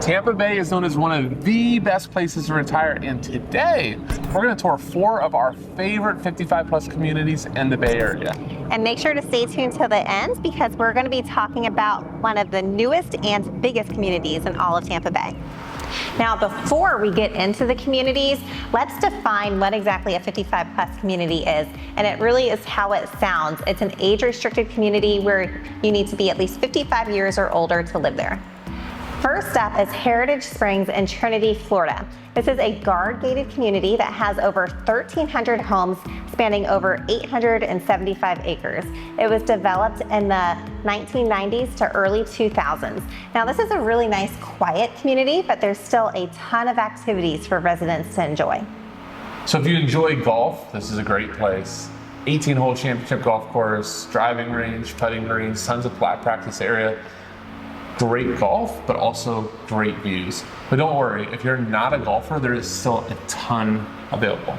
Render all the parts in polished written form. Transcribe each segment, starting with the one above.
Tampa Bay is known as one of the best places to retire, and today we're going to tour 4 of our favorite 55 plus communities in the Bay Area. And make sure to stay tuned till the end because we're going to be talking about one of the newest and biggest communities in all of Tampa Bay. Now, before we get into the communities, let's define what exactly a 55 plus community is. And it really is how it sounds. It's an age-restricted community where you need to be at least 55 years or older to live there. First up is Heritage Springs in Trinity, Florida. This is a guard-gated community that has over 1,300 homes spanning over 875 acres. It was developed in the 1990s to early 2000s. Now, this is a really nice, quiet community, but there's still a ton of activities for residents to enjoy. So if you enjoy golf, this is a great place. 18-hole championship golf course, driving range, putting greens, tons of flat practice area. Great golf, but also great views. But don't worry, if you're not a golfer, there is still a ton available.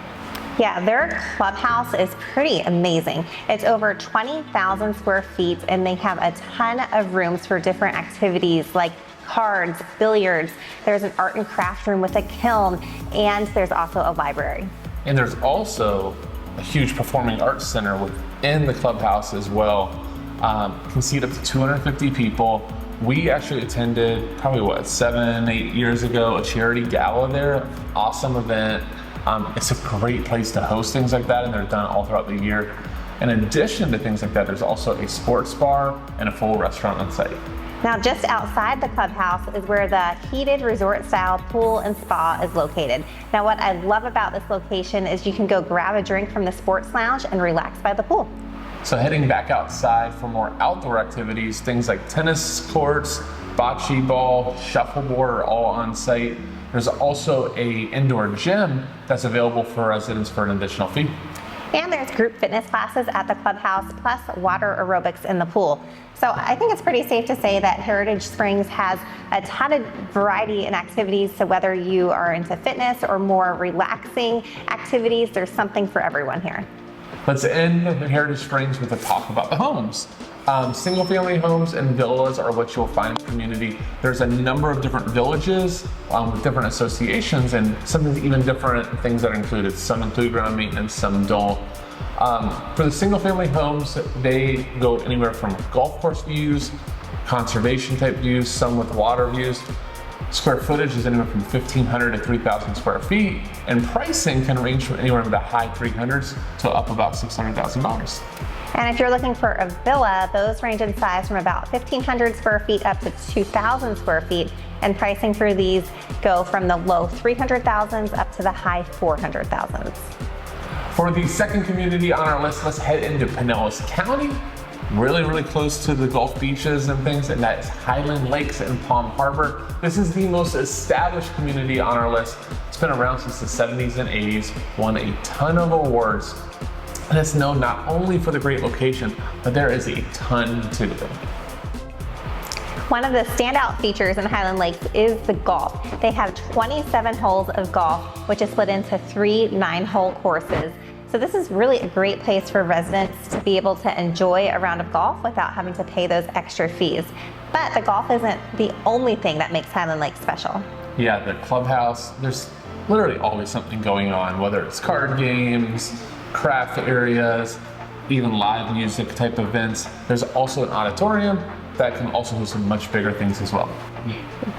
Yeah, their clubhouse is pretty amazing. It's over 20,000 square feet, and they have a ton of rooms for different activities like cards, billiards. There's an art and craft room with a kiln, and there's also a library. And there's also a huge performing arts center within the clubhouse as well. Can seat up to 250 people. We actually attended probably 7, 8 years ago, a charity gala there. Awesome event. It's a great place to host things like that, and they're done all throughout the year. In addition to things like that, there's also a sports bar and a full restaurant on site. Now, just outside the clubhouse is where the heated resort-style pool and spa is located. Now, what I love about this location is you can go grab a drink from the sports lounge and relax by the pool. So heading back outside for more outdoor activities, things like tennis courts, bocce ball, shuffleboard are all on site. There's also an indoor gym that's available for residents for an additional fee. And there's group fitness classes at the clubhouse, plus water aerobics in the pool. So I think it's pretty safe to say that Heritage Springs has a ton of variety in activities. So whether you are into fitness or more relaxing activities, there's something for everyone here. Let's end Heritage Springs with a talk about the homes. Single family homes and villas are what you'll find in the community. There's a number of different villages with different associations and some even different things that are included. Some include ground maintenance, some don't. For the single family homes, they go anywhere from golf course views, conservation type views, some with water views. Square footage is anywhere from 1,500 to 3,000 square feet, and pricing can range from anywhere in the high 300s to up about $600,000. And if you're looking for a villa, those range in size from about 1,500 square feet up to 2,000 square feet, and pricing for these go from the low 300,000s up to the high 400,000s. For the second community on our list, let's head into Pinellas County. Really close to the Gulf beaches and things, and that's Highland Lakes and Palm Harbor. This is the most established community on our list. It's been around since the 70s and 80s, won a ton of awards, and it's known not only for the great location, but there is a ton to it. One of the standout features in Highland Lakes is the golf. They have 27 holes of golf, which is split into 3 9-hole courses. So this is really a great place for residents to be able to enjoy a round of golf without having to pay those extra fees. But the golf isn't the only thing that makes Highland Lakes special. Yeah, the clubhouse, there's literally always something going on, whether it's card games, craft areas, even live music type events. There's also an auditorium that can also host some much bigger things as well.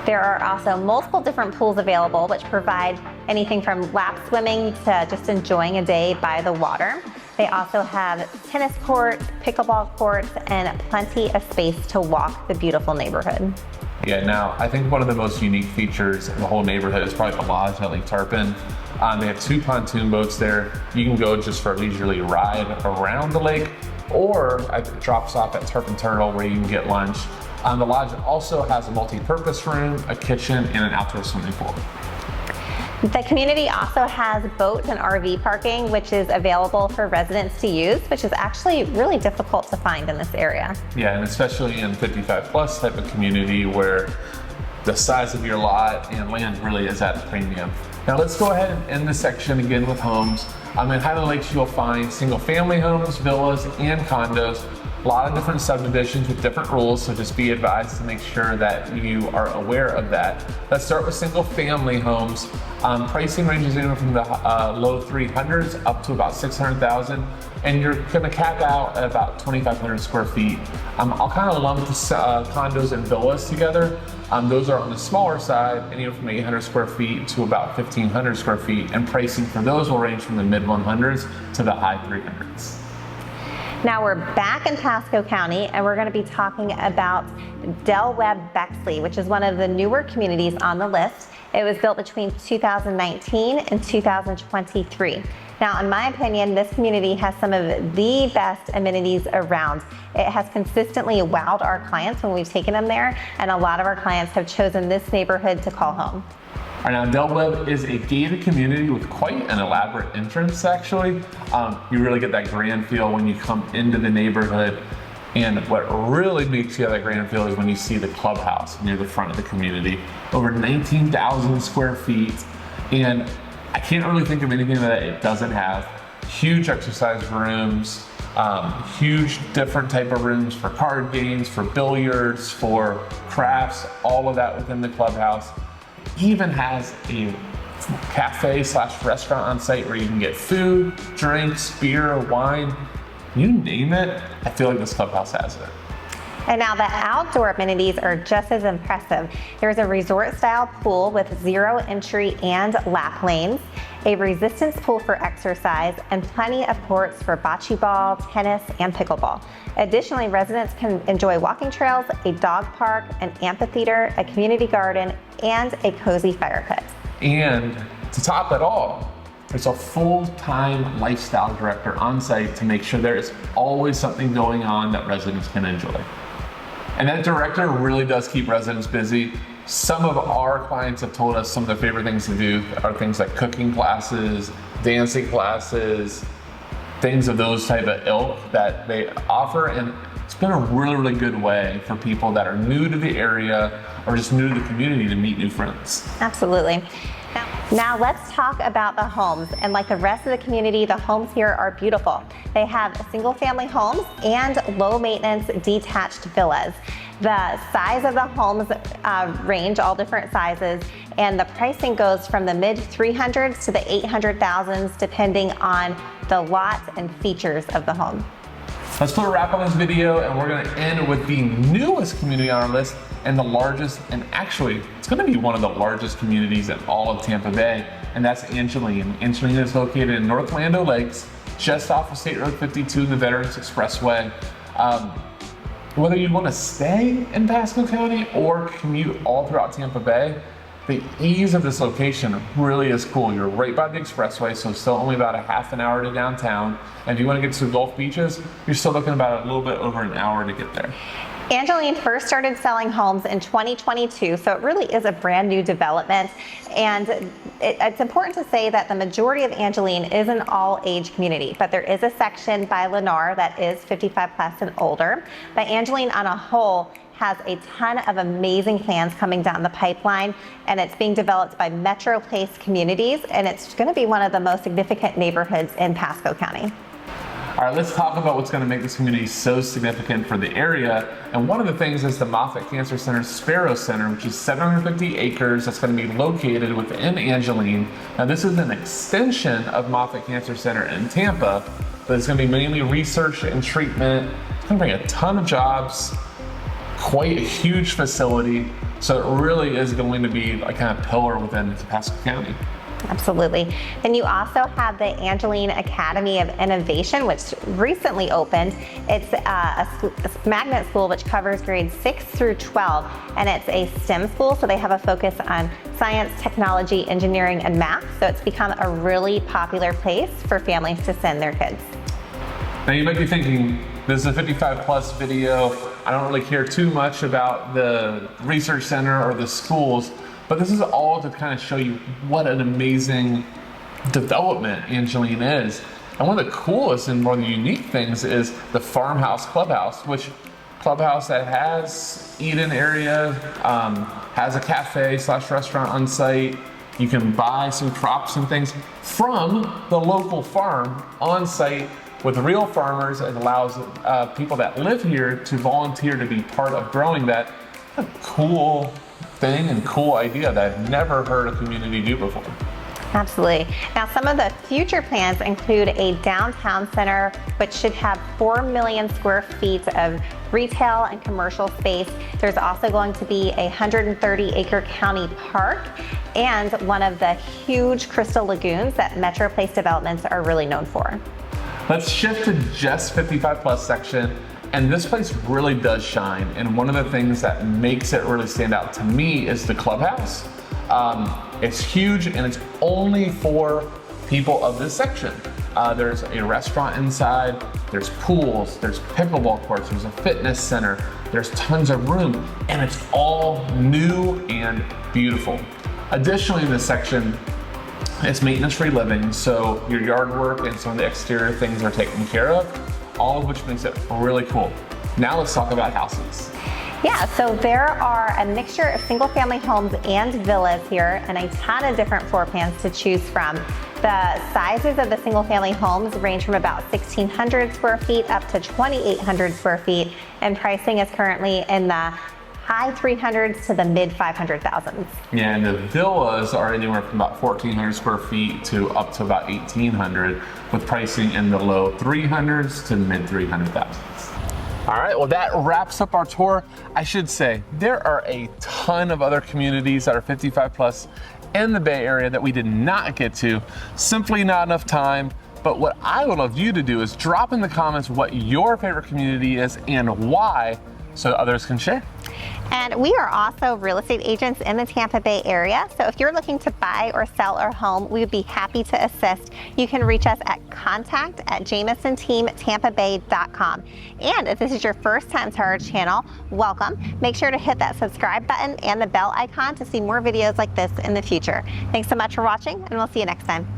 There are also multiple different pools available, which provide anything from lap swimming to just enjoying a day by the water. They also have tennis courts, pickleball courts, and plenty of space to walk the beautiful neighborhood. Yeah, now I think one of the most unique features in the whole neighborhood is probably the lodge at Lake Tarpon. They have 2 pontoon boats there. You can go just for a leisurely ride around the lake, or it drops off at Tarpon Turtle where you can get lunch. The lodge also has a multi-purpose room, a kitchen, and an outdoor swimming pool. The community also has boat and RV parking, which is available for residents to use, which is actually really difficult to find in this area. Yeah, and especially in 55 plus type of community where the size of your lot and land really is at a premium. Now let's go ahead and end this section again with homes. In Highland Lakes, you'll find single family homes, villas, and condos. A lot of different subdivisions with different rules, so just be advised to make sure that you are aware of that. Let's start with single family homes. Pricing ranges anywhere from the low 300s up to about 600,000, and you're gonna cap out at about 2,500 square feet. I'll kind of lump the condos and villas together. Those are on the smaller side, anywhere from 800 square feet to about 1,500 square feet, and pricing for those will range from the mid 100s to the high 300s. Now we're back in Pasco County, and we're going to be talking about Del Webb Bexley, which is one of the newer communities on the list. It was built between 2019 and 2023. Now, in my opinion, this community has some of the best amenities around. It has consistently wowed our clients when we've taken them there, and a lot of our clients have chosen this neighborhood to call home. All right, now Del Webb is a gated community with quite an elaborate entrance, actually. You really get that grand feel when you come into the neighborhood. And what really makes you have that grand feel is when you see the clubhouse near the front of the community. Over 19,000 square feet. And I can't really think of anything that it doesn't have. Huge exercise rooms, huge different type of rooms for card games, for billiards, for crafts, all of that within the clubhouse. Even has a cafe / restaurant on site where you can get food, drinks, beer, wine, you name it. I feel like this clubhouse has it. And now the outdoor amenities are just as impressive. There's a resort style pool with 0 entry and lap lanes, a resistance pool for exercise, and plenty of courts for bocce ball, tennis, and pickleball. Additionally, residents can enjoy walking trails, a dog park, an amphitheater, a community garden, and a cozy fire pit. And to top it all, there's a full-time lifestyle director on site to make sure there is always something going on that residents can enjoy. And that director really does keep residents busy. Some of our clients have told us some of their favorite things to do are things like cooking classes, dancing classes, things of those type of ilk that they offer. And it's been a really, really good way for people that are new to the area or just new to the community to meet new friends. Absolutely. Now let's talk about the homes. And like the rest of the community, the homes here are beautiful. They have single family homes and low maintenance detached villas. The size of the homes range, all different sizes, and the pricing goes from the mid 300s to the 800,000s depending on the lot and features of the home. Let's put a wrap on this video, and we're gonna end with the newest community on our list and the largest, and actually, it's gonna be one of the largest communities in all of Tampa Bay, and that's Angeline. Angeline is located in North Land O'Lakes, just off of State Road 52 and the Veterans Expressway. Whether you wanna stay in Pasco County or commute all throughout Tampa Bay, the ease of this location really is cool. You're right by the expressway, so it's still only about a half an hour to downtown. And if you want to get to the Gulf Beaches, you're still looking about a little bit over an hour to get there. Angeline first started selling homes in 2022, so it really is a brand new development. And it's important to say that the majority of Angeline is an all-age community, but there is a section by Lennar that is 55 plus and older. But Angeline on a whole has a ton of amazing plans coming down the pipeline, and it's being developed by Metro Place Communities, and it's going to be one of the most significant neighborhoods in Pasco County. All right, let's talk about what's going to make this community so significant for the area. And one of the things is the Moffitt Cancer Center's Sparrow Center, which is 750 acres that's going to be located within Angeline. Now, this is an extension of Moffitt Cancer Center in Tampa, but it's going to be mainly research and treatment. It's going to bring a ton of jobs, quite a huge facility. So it really is going to be a kind of pillar within Pasco County. Absolutely. And you also have the Angeline Academy of Innovation, which recently opened. It's a magnet school which covers grades 6 through 12, and it's a STEM school, so they have a focus on science, technology, engineering, and math. So it's become a really popular place for families to send their kids. Now you might be thinking, this is a 55 plus video. I don't really care too much about the research center or the schools, but this is all to kind of show you what an amazing development Angeline is. And one of the coolest and more unique things is the farmhouse clubhouse, which clubhouse that has eat-in area, has a cafe / restaurant on site. You can buy some crops and things from the local farm on site With real farmers, it allows people that live here to volunteer to be part of growing that. A cool thing and cool idea that I've never heard a community do before. Absolutely. Now, some of the future plans include a downtown center, which should have 4 million square feet of retail and commercial space. There's also going to be a 130-acre county park and one of the huge crystal lagoons that Metro Place developments are really known for. Let's shift to just 55 plus section. And this place really does shine. And one of the things that makes it really stand out to me is the clubhouse. It's huge and it's only for people of this section. There's a restaurant inside, there's pools, there's pickleball courts, there's a fitness center, there's tons of room, and it's all new and beautiful. Additionally, in this section, it's maintenance-free living, so your yard work and some of the exterior things are taken care of, all of which makes it really cool. Now let's talk about houses. Yeah, so there are a mixture of single family homes and villas here and a ton of different floor plans to choose from. The sizes of the single family homes range from about 1,600 square feet up to 2,800 square feet, and pricing is currently in the high 300s to the mid 500,000s. Yeah, and the villas are anywhere from about 1,400 square feet to up to about 1,800, with pricing in the low 300s to mid 300,000s. All right, well, that wraps up our tour. I should say there are a ton of other communities that are 55 plus in the Bay Area that we did not get to. Simply not enough time. But what I would love you to do is drop in the comments what your favorite community is and why, so others can share. And we are also real estate agents in the Tampa Bay area. So if you're looking to buy or sell a home, we would be happy to assist. You can reach us at contact@jamisonteamtampabay.com. And if this is your first time to our channel, welcome. Make sure to hit that subscribe button and the bell icon to see more videos like this in the future. Thanks so much for watching, and we'll see you next time.